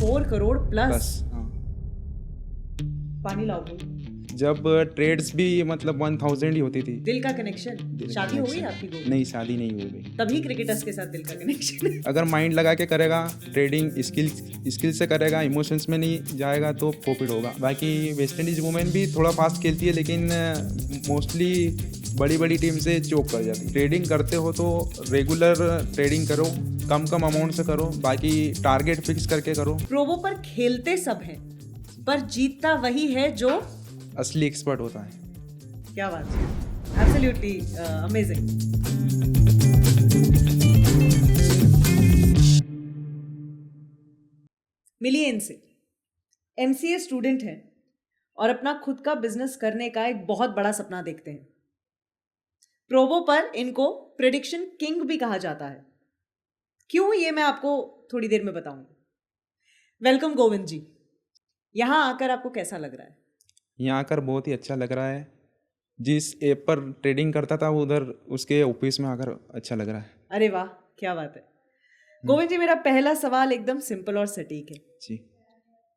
4 crore plus? Plus. हाँ, पानी लाओ कोई। जब ट्रेड्स भी मतलब 1000 ही होती थी। दिल का कनेक्शन? दिल का शादी हो गई connection। आपकी गोविंद? नहीं, शादी नहीं हो गई। तभी क्रिकेटर्स के साथ दिल का कनेक्शन। अगर माइंड लगा के करेगा, ट्रेडिंग स्किल से करेगा, इमोशंस में नहीं जाएगा तो प्रॉफिट होगा। बाकी वेस्ट इंडीज वुमेन भी थोड़ा फास्ट खेलती है, लेकिन मोस्टली बड़ी बड़ी टीम से चोक कर जाती है। ट्रेडिंग करते हो तो रेगुलर ट्रेडिंग करो, कम अमाउंट से करो, बाकी टारगेट फिक्स करके करो। प्रोबो पर खेलते सब हैं, पर जीतता वही है जो असली एक्सपर्ट होता है। क्या बात है, एब्सोल्युटली अमेजिंग। मिलिए इनसे। एमसीए स्टूडेंट हैं और अपना खुद का बिजनेस करने का एक बहुत बड़ा सपना देखते हैं। प्रोबो पर इनको प्रेडिक्शन किंग भी कहा जाता है। क्यों, ये मैं आपको थोड़ी देर में बताऊंगी। वेलकम गोविंद जी। यहां आकर आपको कैसा लग रहा है? यहाँ आकर बहुत ही अच्छा लग रहा है। जिस ऐप पर ट्रेडिंग करता था वो उधर उसके ऑफिस में आकर अच्छा लग रहा है। अरे वाह, क्या बात है। गोविंद जी, मेरा पहला सवाल एकदम सिंपल और सटीक है। जी।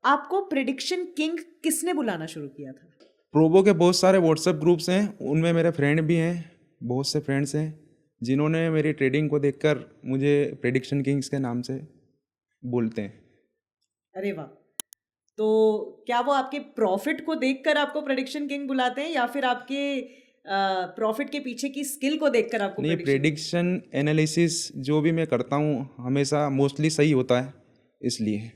आपको प्रेडिक्शन किंग किसने बुलाना शुरू किया था? प्रोबो के बहुत सारे व्हाट्सएप ग्रुप्स हैं, उनमें मेरे फ्रेंड भी हैं, बहुत से फ्रेंड्स हैं जिन्होंने मेरी ट्रेडिंग को देखकर मुझे प्रेडिक्शन किंग्स के नाम से बोलते हैं। अरे वाह। तो क्या वो आपके प्रॉफिट को देखकर आपको प्रेडिक्शन किंग बुलाते हैं, या फिर आपके प्रॉफिट के पीछे की स्किल को देखकर आपको नहीं, प्रेडिक्शन एनालिसिस जो भी मैं करता हूँ हमेशा मोस्टली सही होता है, इसलिए।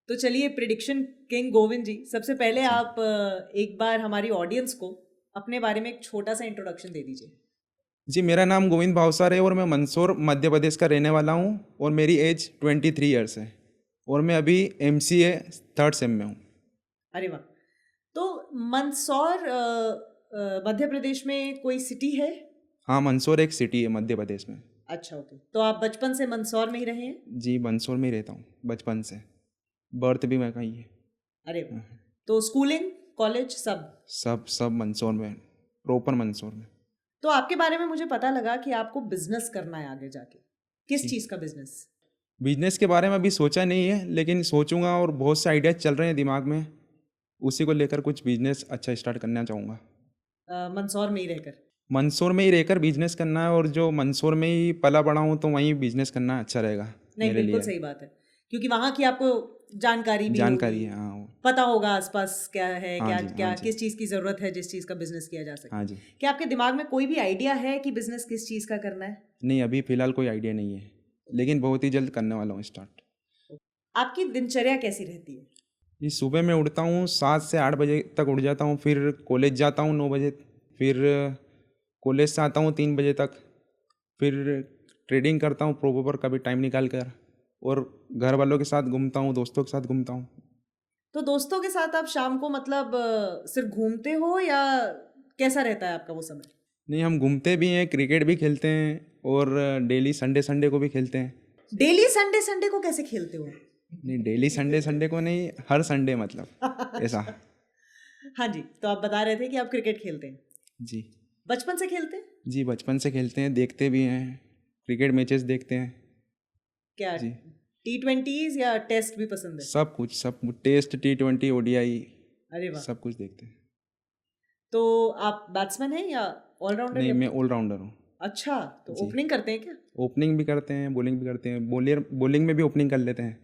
तो चलिए, प्रेडिक्शन किंग गोविंद जी, सबसे पहले आप एक बार हमारी ऑडियंस को अपने बारे में एक छोटा सा इंट्रोडक्शन दे दीजिए। जी, मेरा नाम गोविंद भावसार है और मैं मंदसौर मध्य प्रदेश का रहने वाला हूँ और मेरी एज 23 ईयर्स है और मैं अभी MCA 3rd सेम में हूँ। अरे वाह। तो मंदसौर मध्य प्रदेश में कोई सिटी है? हाँ, मंदसौर एक सिटी है मध्य प्रदेश में। अच्छा, ओके। तो आप बचपन से मंदसौर में ही रहे हैं? जी, मंदसौर में ही रहता हूँ बचपन से, बर्थ भी मैं कहीं है। अरे वाह। तो स्कूलिंग, कॉलेज सब? सब मंदसौर में, प्रॉपर मंदसौर में। तो आपके बारे में मुझे पता लगा कि आपको बिजनेस करना है आगे जाके। किस जी। चीज़ का बिजनेस? बिजनेस के बारे में अभी सोचा नहीं है, लेकिन सोचूंगा और बहुत से आइडियाज चल रहे हैं दिमाग में, उसी को लेकर कुछ बिजनेस अच्छा स्टार्ट करना चाहूँगा। मंदसौर में ही रहकर? मंदसौर में ही रहकर बिजनेस करना है, और जो मंदसौर में ही पला बड़ा हूँ तो वहीं बिजनेस करना अच्छा रहेगा नहीं, मेरे बिल्कुल लिए। सही बात है, क्योंकि वहाँ की आपको जानकारी भी जानकारी होगी, है, हाँ। पता होगा आसपास क्या है, हाँ क्या जी, क्या हाँ जी। किस चीज़ की ज़रूरत है जिस चीज़ का बिजनेस किया जा सके। हाँ जी। क्या आपके दिमाग में कोई भी आइडिया है कि बिजनेस किस चीज़ का करना है? नहीं, अभी फ़िलहाल कोई आइडिया नहीं है, लेकिन बहुत ही जल्द करने वाला हूँ स्टार्ट। आपकी दिनचर्या कैसी रहती है? ये सुबह मैं उठता हूँ 7 से 8 बजे तक उठ जाता हूँ, फिर कॉलेज जाता हूँ 9 बजे, फिर कॉलेज से आता हूँ 3 बजे तक, फिर ट्रेडिंग करता हूँ प्रोबो पर कभी टाइम निकाल कर, और घर वालों के साथ घूमता हूँ, दोस्तों के साथ घूमता हूँ। तो दोस्तों के साथ आप शाम को मतलब सिर्फ घूमते हो, या कैसा रहता है आपका वो समय? नहीं, हम घूमते भी हैं, क्रिकेट भी खेलते हैं, और डेली संडे को भी खेलते हैं। डेली संडे संडे को कैसे खेलते हो? नहीं, डेली संडे को नहीं, हर संडे मतलब ऐसा। हाँ जी, तो आप बता रहे थे कि आप क्रिकेट खेलते हैं। जी। बचपन से खेलते हैं? जी, बचपन से खेलते हैं, देखते भी हैं, क्रिकेट मैचेस देखते हैं। क्या जी। T20s या टेस्ट भी पसंद है? सब कुछ टेस्ट, T20, ODI, अरे वाह। सब कुछ देखते हैं। तो आप बैट्समैन हैं या ऑलराउंडर नहीं, या? मैं ऑलराउंडर हूँ। अच्छा, तो जी। ओपनिंग करते हैं क्या? ओपनिंग भी करते हैं, बॉलिंग भी करते हैं, बॉलिंग में भी ओपनिंग कर लेते हैं।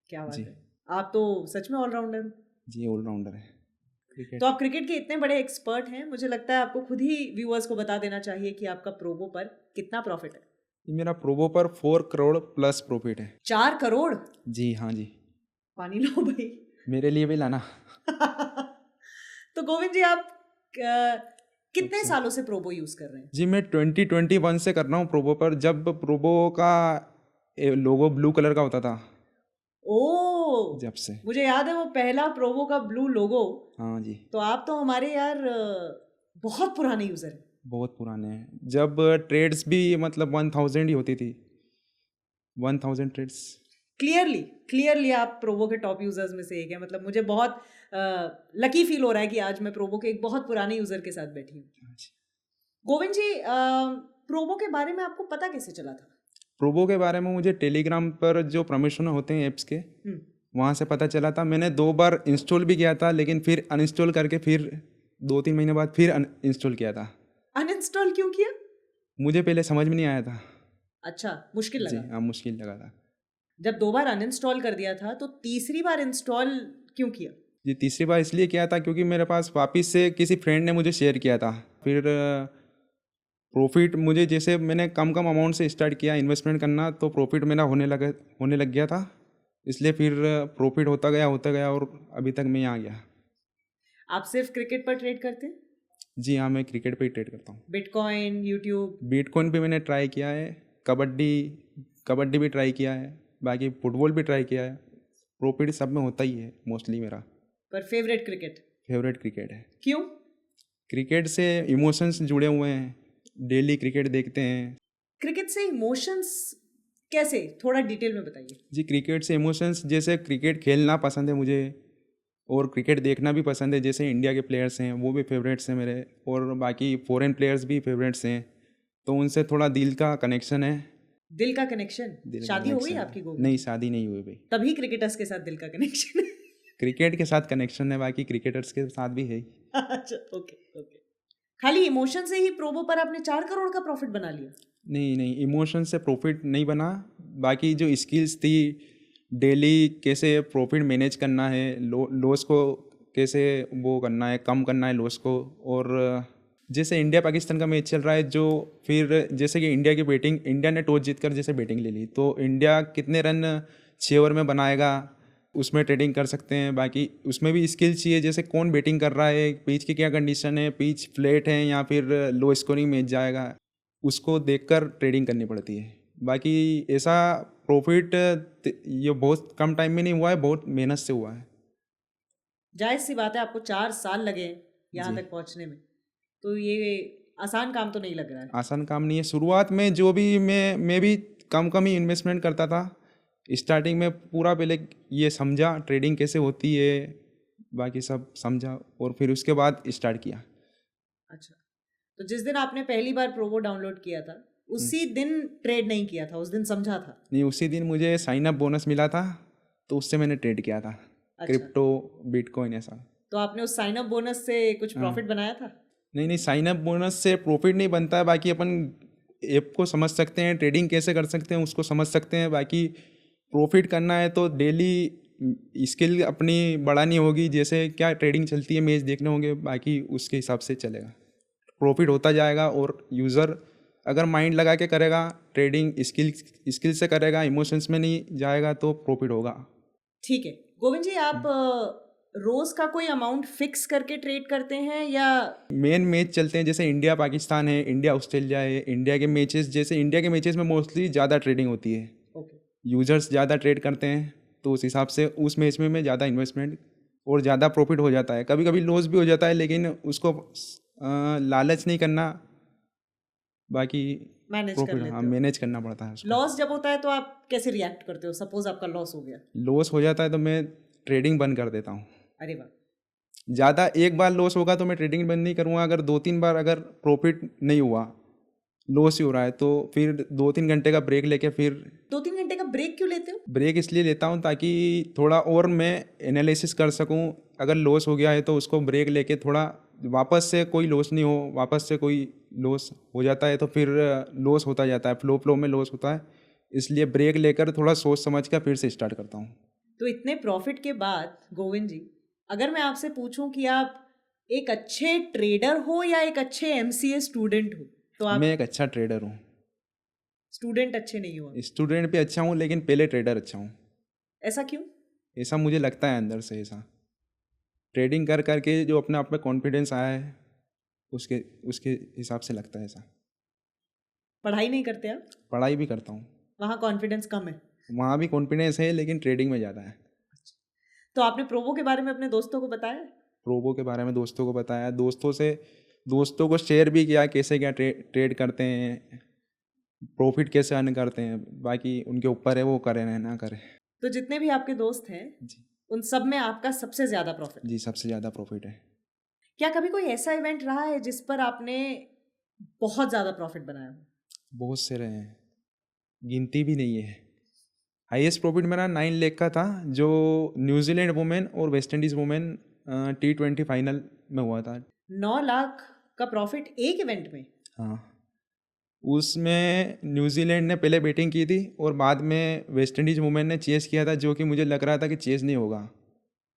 क्या बात जी। है, आप तो सच में ऑलराउंडर हो। जी, ऑलराउंडर है तो क्रिकेट। आप क्रिकेट के इतने बड़े एक्सपर्ट हैं, मुझे लगता है आपको खुद ही व्यूअर्स को बता देना चाहिए कि आपका प्रोबो पर कितना प्रॉफिट है। ये मेरा प्रोबो पर 4 करोड़ प्लस प्रॉफिट है। 4 करोड़? जी, हाँ जी। पानी लो भाई। मेरे लिए भी लाना। तो गोविंद जी, आप कितने अच्छा। सालों से प्रोबो यूज कर रहे हैं? जी, मैं 2021 से कर रहा हूँ प्रोबो पर, जब प्रोबो का लोगो ब्लू कलर का होता था, ओ, जब से। मुझे याद है वो पहला प्रोबो का ब्लू लोगो। हाँ जी, तो आप तो हमारे यार बहुत पुराने यूजर हैं। बहुत पुराने हैं, जब ट्रेड्स भी मतलब 1000 ही होती थी, 1000 ट्रेड्स। क्लियरली क्लियरली आप प्रोबो के टॉप यूजर्स में से एक है। मतलब मुझे बहुत लकी फील हो रहा है कि आज मैं प्रोबो के एक बहुत पुराने यूजर के साथ बैठी हूँ। गोविंद जी, प्रोबो के बारे में आपको पता कैसे चला था? प्रोबो के बारे में मुझे टेलीग्राम पर जो प्रमोशन होते हैं ऐप्स के, वहाँ से पता चला था। मैंने 2 बार इंस्टॉल भी किया था, लेकिन फिर अनइंस्टॉल करके फिर 2-3 महीने बाद फिर इंस्टॉल किया था। अनइंस्टॉल क्यों किया? मुझे पहले समझ में नहीं आया था। अच्छा, मुश्किल जी लगा। हाँ, मुश्किल लगा था। जब 2 बार अनइंस्टॉल कर दिया था तो तीसरी बार इंस्टॉल क्यों किया? जी, तीसरी बार इसलिए किया था क्योंकि मेरे पास वापस से किसी फ्रेंड ने मुझे शेयर किया था। फिर प्रॉफिट मुझे, जैसे मैंने कम कम अमाउंट से स्टार्ट किया इन्वेस्टमेंट करना, तो प्रॉफिट मेरा होने लग गया था। इसलिए फिर प्रॉफिट होता गया और अभी तक मैं यहाँ आ गया। आप सिर्फ क्रिकेट पर ट्रेड करते हैं? जी हाँ, मैं क्रिकेट पे ही ट्रेड करता हूँ। Bitcoin, YouTube? बिटकॉइन भी मैंने ट्राई किया है, कबड्डी कबड्डी भी ट्राई किया है, बाकी फुटबॉल भी ट्राई किया है। प्रॉफिट सब में होता ही है मोस्टली। मेरा पर फेवरेट क्रिकेट? फेवरेट क्रिकेट है। क्यों? क्रिकेट से इमोशंस जुड़े हुए हैं, डेली क्रिकेट देखते हैं। क्रिकेट से इमोशंस कैसे, थोड़ा डिटेल में बताइए। जी, क्रिकेट से इमोशंस, जैसे क्रिकेट खेलना पसंद है मुझे और क्रिकेट देखना भी पसंद है। जैसे इंडिया के प्लेयर्स हैं वो भी फेवरेट्स हैं मेरे, और बाकी फॉरेन प्लेयर्स भी फेवरेट्स हैं, तो उनसे थोड़ा दिल का कनेक्शन है। दिल का कनेक्शन? दिल का शादी हो गई connection है। आपकी गोविंद? नहीं, शादी नहीं हुई भाई। तभी क्रिकेटर्स के साथ दिल का कनेक्शन है। क्रिकेट के साथ कनेक्शन है, बाकी क्रिकेटर्स के साथ भी है। अच्छा, ओके ओके। खाली इमोशन से ही प्रोबो पर आपने 4 करोड़ का प्रॉफिट बना लिया? नहीं नहीं, इमोशन से प्रॉफिट नहीं बना। बाकी जो स्किल्स थी, डेली कैसे प्रॉफिट मैनेज करना है, लॉस को कैसे वो करना है, कम करना है लॉस को। और जैसे इंडिया पाकिस्तान का मैच चल रहा है, जो फिर जैसे कि इंडिया ने टॉस जीतकर जैसे बैटिंग ले ली, तो इंडिया कितने रन 6 ओवर में बनाएगा, उसमें ट्रेडिंग कर सकते हैं। बाकी उसमें भी स्किल चाहिए, जैसे कौन बैटिंग कर रहा है, पिच की क्या कंडीशन है, पिच फ्लैट है या फिर लो स्कोरिंग मैच जाएगा, उसको देखकर ट्रेडिंग करनी पड़ती है। बाकी ऐसा प्रॉफिट ये बहुत कम टाइम में नहीं हुआ है, बहुत मेहनत से हुआ है। जायज़ सी बात है, आपको 4 साल लगे यहाँ जी। तक पहुँचने में, तो ये आसान काम तो नहीं लग रहा है। आसान काम नहीं है। शुरुआत में जो भी मैं भी कम ही इन्वेस्टमेंट करता था। स्टार्टिंग में पूरा पहले ये समझा ट्रेडिंग कैसे होती है, बाकी सब समझा और फिर उसके बाद स्टार्ट किया। अच्छा, तो जिस दिन आपने पहली बार प्रोबो डाउनलोड किया था, उसी दिन ट्रेड नहीं किया था, उस दिन समझा था? नहीं, उसी दिन मुझे साइन अप बोनस मिला था, तो उससे मैंने ट्रेड किया था। अच्छा, क्रिप्टो, बिटकॉइन ऐसा। तो आपने उस साइन अप बोनस से कुछ प्रॉफिट बनाया था? नहीं नहीं, साइन अप बोनस से प्रॉफिट नहीं बनता है। बाकी अपन ऐप को समझ सकते हैं, ट्रेडिंग कैसे कर सकते हैं उसको समझ सकते हैं। बाकी प्रॉफिट करना है तो डेली स्किल अपनी बढ़ानी होगी। जैसे क्या ट्रेडिंग चलती है, मैच देखने होंगे, बाकी उसके हिसाब से चलेगा, प्रॉफिट होता जाएगा। और यूज़र अगर माइंड लगा के करेगा, ट्रेडिंग स्किल से करेगा, इमोशंस में नहीं जाएगा, तो प्रॉफिट होगा। ठीक है गोविंद जी, आप रोज का कोई अमाउंट फिक्स करके ट्रेड करते हैं या? मेन मैच चलते हैं, जैसे इंडिया पाकिस्तान है, इंडिया ऑस्ट्रेलिया है, इंडिया के मैचेस, जैसे इंडिया के मैचेस में मोस्टली ज़्यादा ट्रेडिंग होती है, ओके, यूजर्स ज़्यादा ट्रेड करते हैं, तो उस हिसाब से उस मैच में मैं ज़्यादा इन्वेस्टमेंट और ज़्यादा प्रॉफिट हो जाता है। कभी कभी लॉस भी हो जाता है, लेकिन उसको लालच नहीं करना, बाकी मैनेज कर प्रॉफिट लेते हाँ हो। मैनेज करना पड़ता है उसको। लॉस जब होता है तो आप कैसे रिएक्ट करते हो? सपोज आपका लॉस हो गया। लॉस हो जाता है तो मैं ट्रेडिंग बंद कर देता हूँ। अरे वाह, ज़्यादा एक बार लॉस होगा तो मैं ट्रेडिंग बंद नहीं करूँगा। अगर 2-3 बार अगर प्रॉफिट नहीं हुआ, लॉस ही हो रहा है, तो फिर 2-3 घंटे का ब्रेक लेके फिर 2-3 घंटे का ब्रेक क्यों लेते हो? ब्रेक इसलिए लेता हूँ ताकि थोड़ा और मैं एनालिसिस कर सकूँ। अगर लॉस हो गया है तो उसको ब्रेक लेके थोड़ा वापस से कोई लॉस नहीं हो, वापस से कोई लॉस हो जाता है तो फिर लॉस होता जाता है, फ्लो में लॉस होता है। इसलिए ब्रेक लेकर थोड़ा सोच समझ कर फिर से स्टार्ट करता हूँ। तो इतने प्रॉफिट के बाद गोविंद जी, अगर मैं आपसे पूछूं कि आप एक अच्छे ट्रेडर हो या एक अच्छे एमसीए स्टूडेंट हो, तो आप? मैं एक अच्छा ट्रेडर हूँ। स्टूडेंट अच्छे नहीं हो आप? स्टूडेंट भी अच्छा हूँ, लेकिन पहले ट्रेडर अच्छा हूँ। ऐसा क्यों? ऐसा मुझे लगता है अंदर से। ऐसा ट्रेडिंग कर करके जो अपने आप में कॉन्फिडेंस आया है, उसके उसके हिसाब से लगता है ऐसा। पढ़ाई नहीं करते आप? पढ़ाई भी करता हूँ, वहाँ कॉन्फिडेंस कम है? वहाँ भी कॉन्फिडेंस है, लेकिन ट्रेडिंग में ज़्यादा है। तो आपने प्रोबो के बारे में अपने दोस्तों को बताया? प्रोबो के बारे में दोस्तों को बताया, दोस्तों को शेयर भी किया कैसे क्या ट्रेड करते हैं, प्रॉफिट कैसे अर्न करते हैं। बाकी उनके ऊपर है, वो करें ना करें। तो जितने भी आपके दोस्त हैं, जी उन सब में आपका सबसे ज़्यादा प्रॉफिट? जी, सबसे ज़्यादा प्रॉफिट है। क्या कभी कोई ऐसा इवेंट रहा है जिस पर आपने बहुत ज़्यादा प्रॉफिट बनाया हो? बहुत से रहे हैं, गिनती भी नहीं है। हाईएस्ट प्रॉफिट मेरा 9 लाख का था, जो न्यूजीलैंड वुमेन और West Indies women T20 final में हुआ था। 9 लाख का प्रॉफिट एक इवेंट में? हाँ, उसमें न्यूजीलैंड ने पहले बैटिंग की थी और बाद में वेस्ट इंडीज़ वुमेन ने चेस किया था, जो कि मुझे लग रहा था कि चेस नहीं होगा,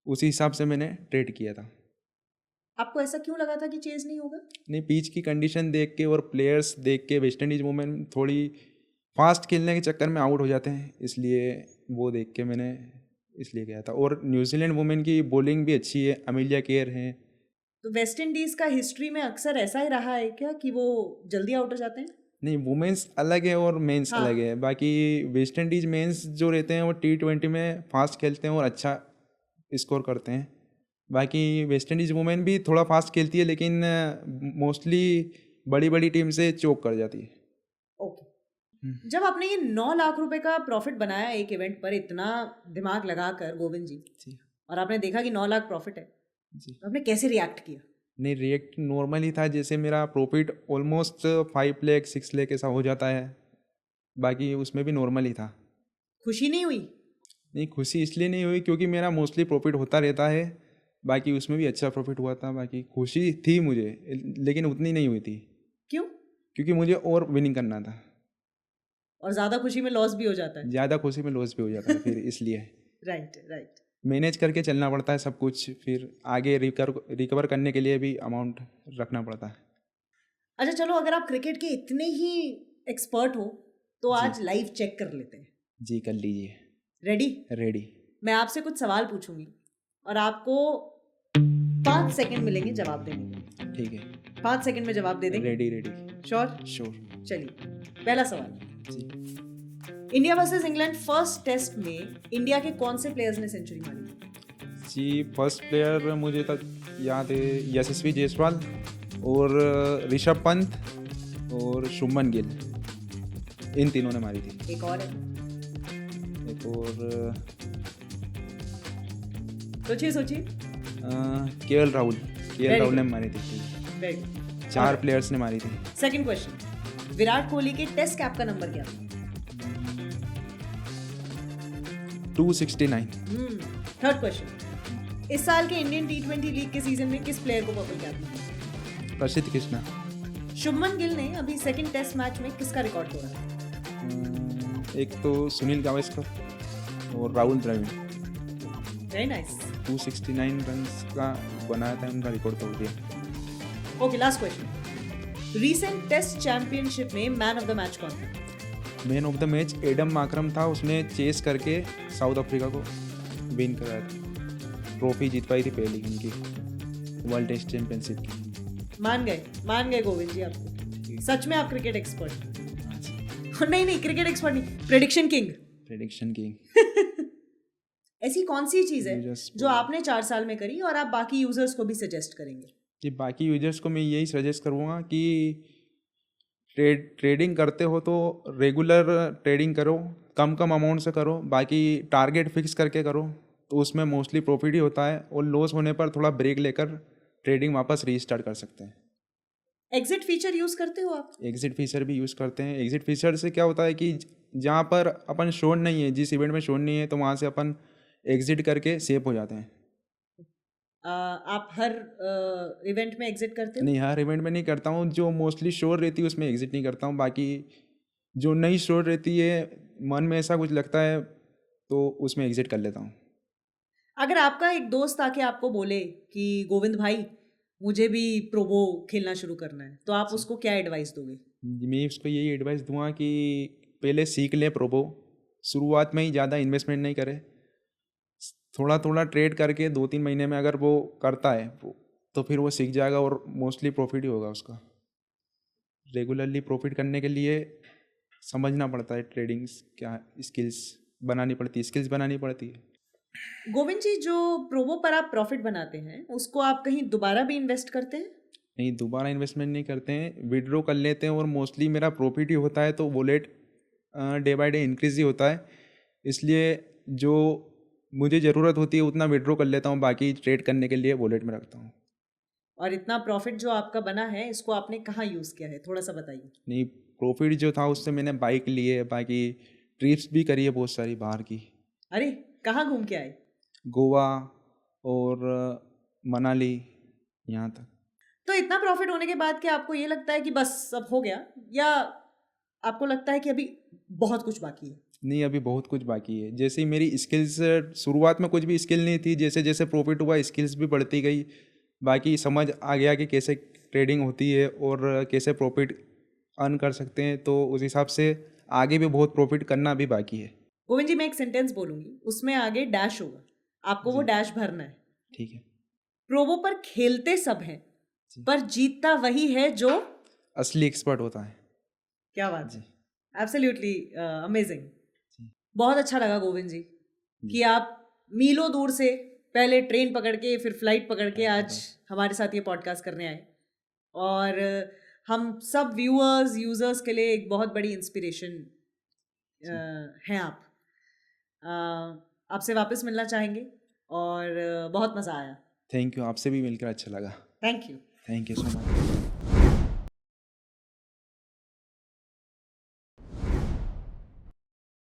उसी हिसाब से मैंने ट्रेड किया था। आपको ऐसा क्यों लगा था कि चेज नहीं होगा? नहीं, पिच की कंडीशन देख के और प्लेयर्स देख के वेस्ट इंडीज़ वुमेन थोड़ी फास्ट खेलने के चक्कर में आउट हो जाते हैं, इसलिए वो देख के मैंने इसलिए गया था। और न्यूजीलैंड वुमेन की बॉलिंग भी अच्छी है, अमेलिया केयर हैं। तो वेस्ट इंडीज का हिस्ट्री में अक्सर ऐसा ही रहा है क्या कि वो जल्दी आउट हो जाते हैं? नहीं, वुमेन्स अलग है और मेंस हाँ। अलग है। बाकी वेस्ट इंडीज मेंस जो रहते हैं वो T20 में फास्ट खेलते हैं और अच्छा स्कोर करते हैं। बाकी वेस्ट इंडीज वुमेन भी थोड़ा फास्ट खेलती है, लेकिन मोस्टली बड़ी बड़ी टीम से चोक कर जाती है। ओके। जब आपने ये 9 लाख रुपए का प्रॉफिट बनाया एक इवेंट पर इतना दिमाग लगाकर गोविंद जी, और आपने देखा कि 9 लाख प्रॉफिट है, जी, तो आपने कैसे रिएक्ट किया? नहीं, रिएक्ट नॉर्मल ही था। जैसे मेरा प्रॉफिट ऑलमोस्ट 5 लाख 6 लाख ऐसा हो जाता है, बाकी उसमें भी नॉर्मल ही था। खुशी नहीं हुई? नहीं, खुशी इसलिए नहीं हुई क्योंकि मेरा मोस्टली प्रॉफिट होता रहता है, बाकी उसमें भी अच्छा प्रॉफिट हुआ था। बाकी खुशी थी मुझे, लेकिन उतनी नहीं हुई थी क्यों? क्योंकि मुझे और विनिंग करना था। और ज्यादा खुशी में लॉस भी हो जाता है। ज़्यादा खुशी में लॉस भी हो जाता है फिर इसलिए राइट राइट। मैनेज करके चलना पड़ता है सब कुछ, फिर आगे रिकवर करने के लिए भी अमाउंट रखना पड़ता है। अच्छा चलो, अगर आप क्रिकेट के इतने ही एक्सपर्ट हो तो जी। आज लाइव चेक कर लेते हैं। जी, कर लीजिए। रेडी? रेडी। मैं आपसे कुछ सवाल पूछूंगी और आपको 5 सेकंड मिलेंगे जवाब देने के। ठीक है। 5 सेकंड में जवाब दे देंगे? Ready ready. श्योर? श्योर। चलिए, पहला सवाल। जी। India versus England first test में इंडिया के कौन से प्लेयर्स ने सेंचुरी मारी? जी, फर्स्ट प्लेयर मुझे तक याद है यशस्वी जायसवाल और ऋषभ पंत और शुभमन गिल, इन तीनों ने मारी थी। एक और है? एक और सोचिए सोचिए। केएल राहुल ने मारी थी। वेरी 4 प्लेयर्स ने मारी थी। सेकंड क्वेश्चन, विराट कोहली के टेस्ट कैप का नंबर क्या था? 269। थर्ड क्वेश्चन, इस साल के इंडियन T20 लीग के सीजन में किस प्लेयर को पर्पल कैप मिला? प्रसिद्ध कृष्णा। शुभमन गिल ने अभी सेकंड टेस्ट मैच में किसका रिकॉर्ड तोड़ा? एक तो सुनील गावस्कर और Rahul Dravid. Very nice. 269 runs का बनाया था, उनका रिकॉर्ड तोड़ दिया। Okay, last question, recent test championship में मैन ऑफ द मैच कौन था? Man of the match Adam Markram था। उसने चेस करके साउथ अफ्रीका को विन कराया था, ट्रॉफी जीत पाई थी पहली उनकी वर्ल्ड टेस्ट चैंपियनशिप की। मान गए गोविंद जी आपको। सच में आप क्रिकेट एक्सपर्ट? नहीं, क्रिकेट एक्सपर्ट नहीं, प्रेडिक्शन किंग। ऐसी कौन सी चीज है जो आपने 4 साल में करी और आप बाकी यूजर्स को भी सजेस्ट करेंगे? कि बाकी यूजर्स को मैं यही सजेस्ट करूँगा कि ट्रेडिंग करते हो तो रेगुलर ट्रेडिंग करो, कम अमाउंट से करो, बाकी टारगेट फिक्स करके करो, तो उसमें मोस्टली प्रॉफिट ही होता है। और लॉस होने पर थोड़ा ब्रेक लेकर ट्रेडिंग वापस रीस्टार्ट कर सकते हैं। एग्जिट फीचर यूज करते हो आप? एग्जिट फीचर भी यूज़ करते हैं। एग्जिट फीचर से क्या होता है कि जहाँ पर अपन शोर नहीं है, जिस इवेंट में शोर नहीं है, तो वहाँ से अपन एग्जिट करके सेफ हो जाते हैं। आप हर इवेंट में एग्जिट करते हो? नहीं, हर इवेंट में नहीं करता हूँ। जो मोस्टली शोर रहती है उसमें एग्जिट नहीं करता हूँ। बाकी जो नई शोर रहती है, मन में ऐसा कुछ लगता है तो उसमें एग्जिट कर लेता हूँ। अगर आपका एक दोस्त आके आपको बोले कि गोविंद भाई मुझे भी प्रोबो खेलना शुरू करना है, तो आप उसको क्या एडवाइस दोगे? मैं उसको यही एडवाइस दूंगा कि पहले सीख ले प्रोबो। शुरुआत में ही ज़्यादा इन्वेस्टमेंट नहीं करे, थोड़ा ट्रेड करके 2-3 महीने में अगर वो करता है तो फिर वो सीख जाएगा और मोस्टली प्रॉफिट ही होगा उसका। रेगुलरली प्रॉफिट करने के लिए समझना पड़ता है, ट्रेडिंग क्या स्किल्स बनानी पड़ती है। गोविंद जी, जो प्रोबो पर आप प्रॉफिट बनाते हैं उसको आप कहीं दोबारा भी इन्वेस्ट करते हैं? नहीं, दोबारा इन्वेस्टमेंट नहीं करते हैं, विड्रॉ कर लेते हैं। और मोस्टली मेरा प्रॉफिट ही होता है, तो wallet day by day increase ही होता है, इसलिए जो मुझे ज़रूरत होती है उतना विड्रॉ कर लेता हूँ, बाकी ट्रेड करने के लिए वॉलेट में रखता हूँ। और इतना प्रॉफिट जो आपका बना है इसको आपने कहाँ यूज़ किया है, थोड़ा सा बताइए। नहीं, प्रॉफिट जो था उससे मैंने बाइक ली है, बाकी ट्रिप्स भी करी है बहुत सारी बाहर की, अरे कहाँ घूम के आए? गोवा और मनाली यहाँ तक। तो इतना प्रॉफिट होने के बाद क्या आपको ये लगता है कि बस अब हो गया, या आपको लगता है कि अभी बहुत कुछ बाकी है? नहीं, अभी बहुत कुछ बाकी है। जैसे ही मेरी स्किल्स, शुरुआत में कुछ भी स्किल नहीं थी, जैसे जैसे प्रॉफिट हुआ स्किल्स भी बढ़ती गई, बाकी समझ आ गया कि कैसे ट्रेडिंग होती है और कैसे प्रॉफिट अर्न कर सकते हैं, तो उस हिसाब से आगे भी बहुत प्रॉफिट करना भी बाकी है। गोविंद जी, मैं एक सेंटेंस बोलूंगी, उसमें आगे डैश होगा, आपको वो डैश भरना है। ठीक है। प्रोबो पर खेलते सब हैं, जी। पर जीतता वही है जो असली एक्सपर्ट होता है। क्या बात जी। है, एब्सोल्युटली अमेजिंग। जी। बहुत अच्छा लगा गोविंद जी कि आप मीलों दूर से पहले ट्रेन पकड़ के फिर फ्लाइट पकड़ के आज हमारे साथ ये पॉडकास्ट करने आए, और हम सब व्यूअर्स यूजर्स के लिए एक बहुत बड़ी इंस्पिरेशन हैं आप। आपसे वापस मिलना चाहेंगे, और बहुत मज़ा आया। थैंक यू, आपसे भी मिलकर अच्छा लगा। Thank you. Thank you so much.